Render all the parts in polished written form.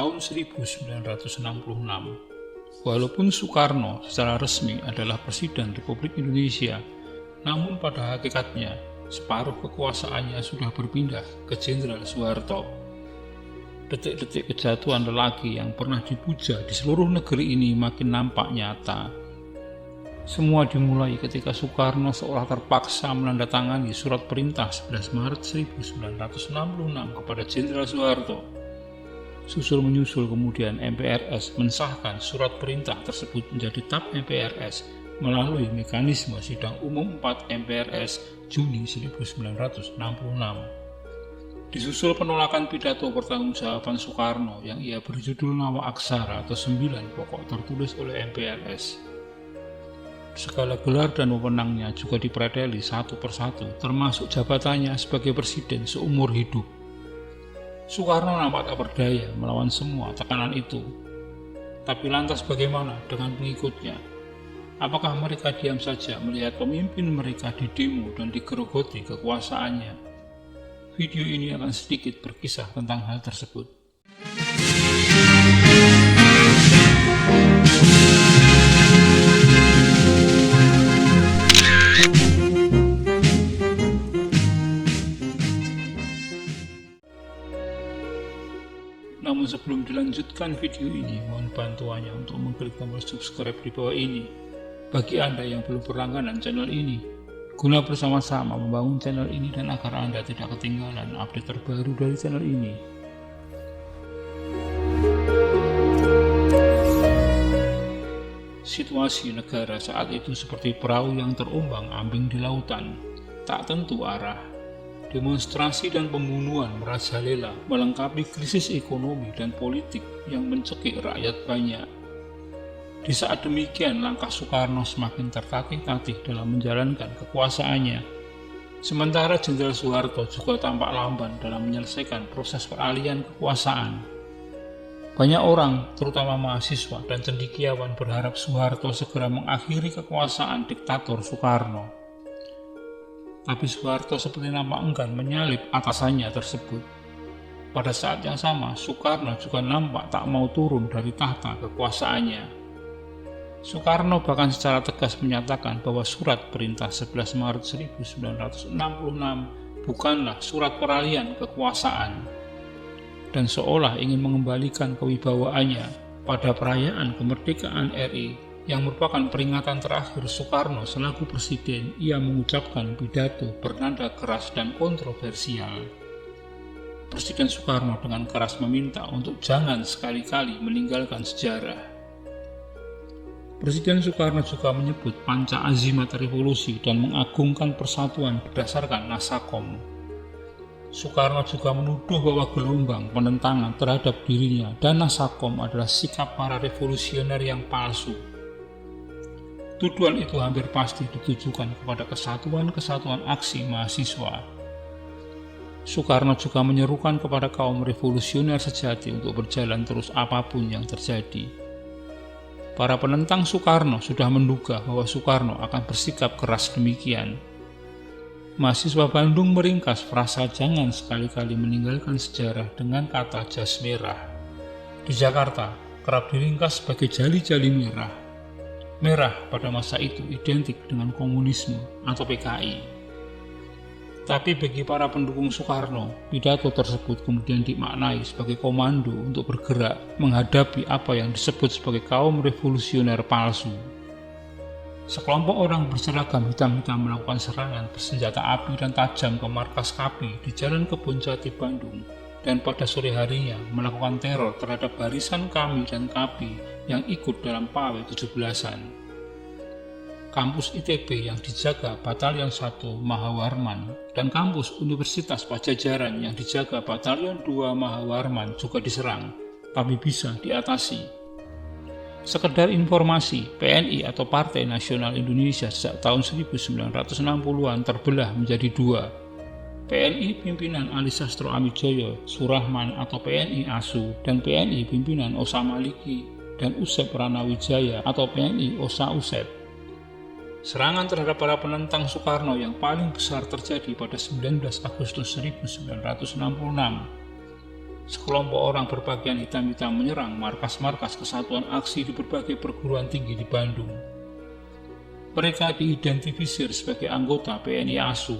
tahun 1966. Walaupun Soekarno secara resmi adalah Presiden Republik Indonesia, namun pada hakikatnya separuh kekuasaannya sudah berpindah ke Jenderal Soeharto. Detik-detik kejatuhan lelaki yang pernah dipuja di seluruh negeri ini makin nampak nyata. Semua dimulai ketika Soekarno seolah terpaksa menandatangani surat perintah 11 Maret 1966 kepada Jenderal Soeharto. Susul menyusul kemudian MPRS mensahkan surat perintah tersebut menjadi TAP MPRS melalui mekanisme Sidang Umum 4 MPRS Juni 1966. Disusul penolakan pidato pertanggungjawaban Soekarno yang ia berjudul Nawa Aksara atau 9 pokok tertulis oleh MPRS. Segala gelar dan wewenangnya juga dipreteli satu persatu, termasuk jabatannya sebagai presiden seumur hidup. Soekarno nampak tak berdaya melawan semua tekanan itu. Tapi lantas bagaimana dengan pengikutnya? Apakah mereka diam saja melihat pemimpin mereka didemo dan digerogoti kekuasaannya? Video ini akan sedikit berkisah tentang hal tersebut. Namun sebelum dilanjutkan video ini, mohon bantuannya untuk mengklik tombol subscribe di bawah ini. Bagi Anda yang belum berlangganan channel ini, guna bersama-sama membangun channel ini dan agar Anda tidak ketinggalan update terbaru dari channel ini. Situasi negara saat itu seperti perahu yang terombang-ambing di lautan, tak tentu arah. Demonstrasi dan pembunuhan merajalela melengkapi krisis ekonomi dan politik yang mencekik rakyat banyak. Di saat demikian, langkah Soekarno semakin tertatih-tatih dalam menjalankan kekuasaannya. Sementara Jenderal Soeharto juga tampak lamban dalam menyelesaikan proses peralihan kekuasaan. Banyak orang, terutama mahasiswa dan cendekiawan, berharap Soeharto segera mengakhiri kekuasaan diktator Soekarno. Tapi Soeharto seperti nampak enggan menyalip atasannya tersebut. Pada saat yang sama, Soekarno juga nampak tak mau turun dari tahta kekuasaannya. Soekarno bahkan secara tegas menyatakan bahwa surat perintah 11 Maret 1966 bukanlah surat peralihan kekuasaan, dan seolah ingin mengembalikan kewibawaannya pada perayaan kemerdekaan RI yang merupakan peringatan terakhir Soekarno selaku presiden. Ia mengucapkan pidato bernada keras dan kontroversial. Presiden Soekarno dengan keras meminta untuk jangan sekali-kali meninggalkan sejarah. Presiden Soekarno juga menyebut panca azimat revolusi dan mengagungkan persatuan berdasarkan Nasakom. Soekarno juga menuduh bahwa gelombang penentangan terhadap dirinya dan Nasakom adalah sikap para revolusioner yang palsu. Tuduhan itu hampir pasti ditujukan kepada kesatuan-kesatuan aksi mahasiswa. Soekarno juga menyerukan kepada kaum revolusioner sejati untuk berjalan terus apapun yang terjadi. Para penentang Soekarno sudah menduga bahwa Soekarno akan bersikap keras demikian. Mahasiswa Bandung meringkas frasa jangan sekali-kali meninggalkan sejarah dengan kata jas merah. Di Jakarta, kerap diringkas sebagai jali-jali merah. Merah pada masa itu identik dengan komunisme atau PKI. Tapi bagi para pendukung Soekarno, pidato tersebut kemudian dimaknai sebagai komando untuk bergerak menghadapi apa yang disebut sebagai kaum revolusioner palsu. Sekelompok orang berseragam hitam-hitam melakukan serangan bersenjata api dan tajam ke markas KAPI di Jalan Kebon Jati, Bandung, dan pada sore harinya melakukan teror terhadap barisan kami dan KAPI yang ikut dalam PAWE 17-an. Kampus ITB yang dijaga Batalion 1 Mahawarman dan kampus Universitas Pajajaran yang dijaga Batalion 2 Mahawarman juga diserang, tapi bisa diatasi. Sekedar informasi, PNI atau Partai Nasional Indonesia sejak tahun 1960-an terbelah menjadi dua. PNI pimpinan Ali Sastro Amijoyo Surahman atau PNI ASU dan PNI pimpinan Osa Maliki dan Usep Ranawijaya atau PNI Osa Usep. Serangan terhadap para penentang Soekarno yang paling besar terjadi pada 19 Agustus 1966. sekelompok orang berpakaian hitam-hitam menyerang markas-markas kesatuan aksi di berbagai perguruan tinggi di Bandung. Mereka diidentifikasi sebagai anggota PNI ASU.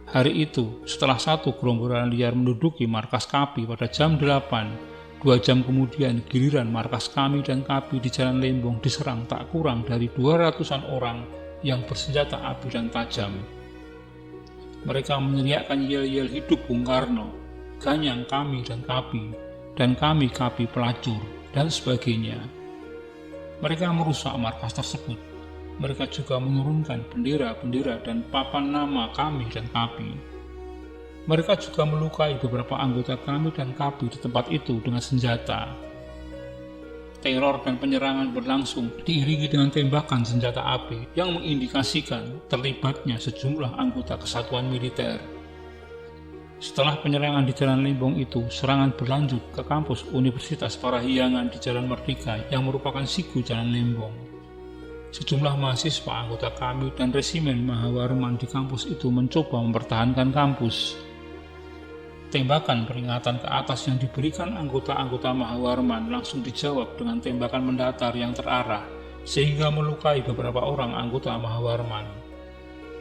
Hari itu, setelah satu gerombolan liar menduduki markas KAPI pada jam 8, 2 jam kemudian giliran markas kami dan KAPI di Jalan Lembong diserang tak kurang dari 200-an orang yang bersenjata api dan tajam. Mereka meneriakkan yel-yel hidup Bung Karno, ganyang kami dan KAPI, dan kami KAPI pelacur, dan sebagainya. Mereka merusak markas tersebut. Mereka juga menurunkan bendera-bendera dan papan nama kami dan KAPI. Mereka juga melukai beberapa anggota kami dan KAPI di tempat itu dengan senjata. Teror dan penyerangan berlangsung diiringi dengan tembakan senjata api yang mengindikasikan terlibatnya sejumlah anggota kesatuan militer. Setelah penyerangan di Jalan Lembong itu, serangan berlanjut ke kampus Universitas Parahyangan di Jalan Merdeka yang merupakan siku Jalan Lembong. Sejumlah mahasiswa anggota kami dan resimen Mahawarman di kampus itu mencoba mempertahankan kampus. Tembakan peringatan ke atas yang diberikan anggota-anggota Mahawarman langsung dijawab dengan tembakan mendatar yang terarah, sehingga melukai beberapa orang anggota Mahawarman.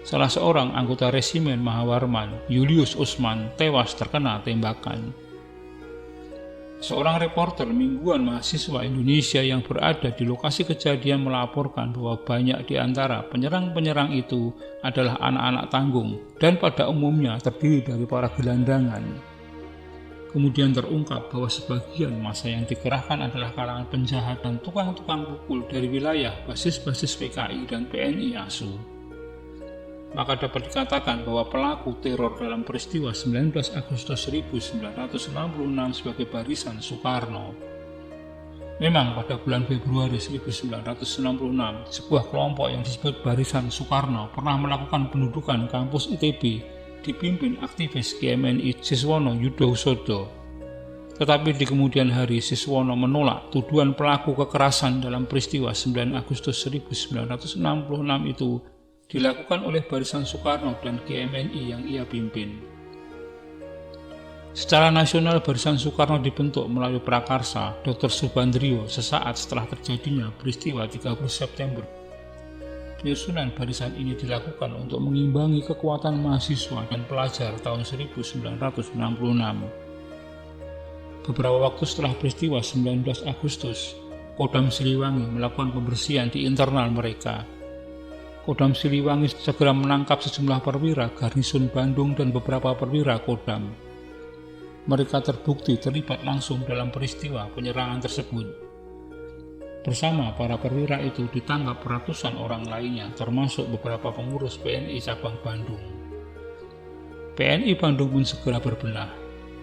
Salah seorang anggota resimen Mahawarman, Julius Usman, tewas terkena tembakan. Seorang reporter mingguan mahasiswa Indonesia yang berada di lokasi kejadian melaporkan bahwa banyak di antara penyerang-penyerang itu adalah anak-anak tanggung dan pada umumnya terdiri dari para gelandangan. Kemudian terungkap bahwa sebagian massa yang dikerahkan adalah kalangan penjahat dan tukang-tukang pukul dari wilayah basis-basis PKI dan PNI ASU. Maka dapat dikatakan bahwa pelaku teror dalam peristiwa 19 Agustus 1966 sebagai barisan Soekarno. Memang pada bulan Februari 1966, sebuah kelompok yang disebut Barisan Soekarno pernah melakukan pendudukan kampus ITB dipimpin aktivis GMNI Siswono Yudhoyono. Tetapi di kemudian hari Siswono menolak tuduhan pelaku kekerasan dalam peristiwa 9 Agustus 1966 itu dilakukan oleh Barisan Soekarno dan GMNI yang ia pimpin. Secara nasional, Barisan Soekarno dibentuk melalui prakarsa Dr. Subandrio sesaat setelah terjadinya peristiwa 30 September. Penyusunan barisan ini dilakukan untuk mengimbangi kekuatan mahasiswa dan pelajar tahun 1966. Beberapa waktu setelah peristiwa 19 Agustus, Kodam Siliwangi melakukan pembersihan di internal mereka. Kodam Siliwangi segera menangkap sejumlah perwira Garnison Bandung dan beberapa perwira Kodam. Mereka terbukti terlibat langsung dalam peristiwa penyerangan tersebut. Bersama para perwira itu ditangkap ratusan orang lainnya, termasuk beberapa pengurus PNI cabang Bandung. PNI Bandung pun segera berbenah.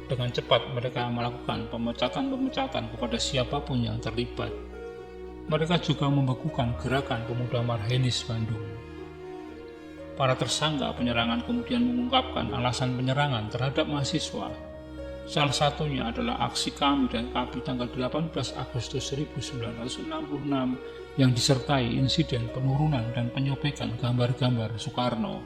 Dengan cepat mereka melakukan pemecatan-pemecatan kepada siapapun yang terlibat. Mereka juga membekukan gerakan pemuda Marhenis Bandung. Para tersangka penyerangan kemudian mengungkapkan alasan penyerangan terhadap mahasiswa. Salah satunya adalah aksi kami dan KAPI tanggal 18 Agustus 1966 yang disertai insiden penurunan dan penyobekan gambar-gambar Soekarno.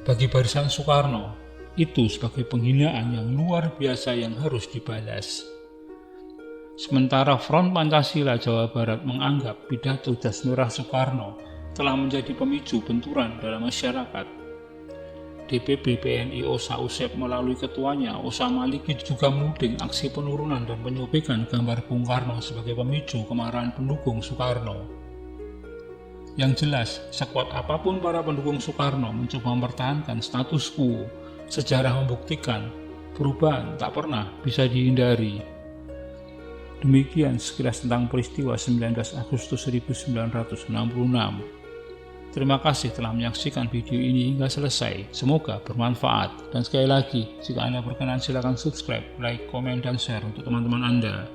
Bagi Barisan Soekarno, itu sebagai penghinaan yang luar biasa yang harus dibalas. Sementara Front Pancasila Jawa Barat menganggap pidato jas merah Soekarno telah menjadi pemicu benturan dalam masyarakat. DPP PNI Osa Usep melalui ketuanya Osa Maliki juga menuding aksi penurunan dan penyobekan gambar Bung Karno sebagai pemicu kemarahan pendukung Soekarno. Yang jelas, sekuat apapun para pendukung Soekarno mencoba mempertahankan status quo, sejarah membuktikan perubahan tak pernah bisa dihindari. Demikian sekilas tentang peristiwa 19 Agustus 1966. Terima kasih telah menyaksikan video ini hingga selesai. Semoga bermanfaat. Dan sekali lagi, jika Anda berkenan silakan subscribe, like, komen, dan share untuk teman-teman Anda.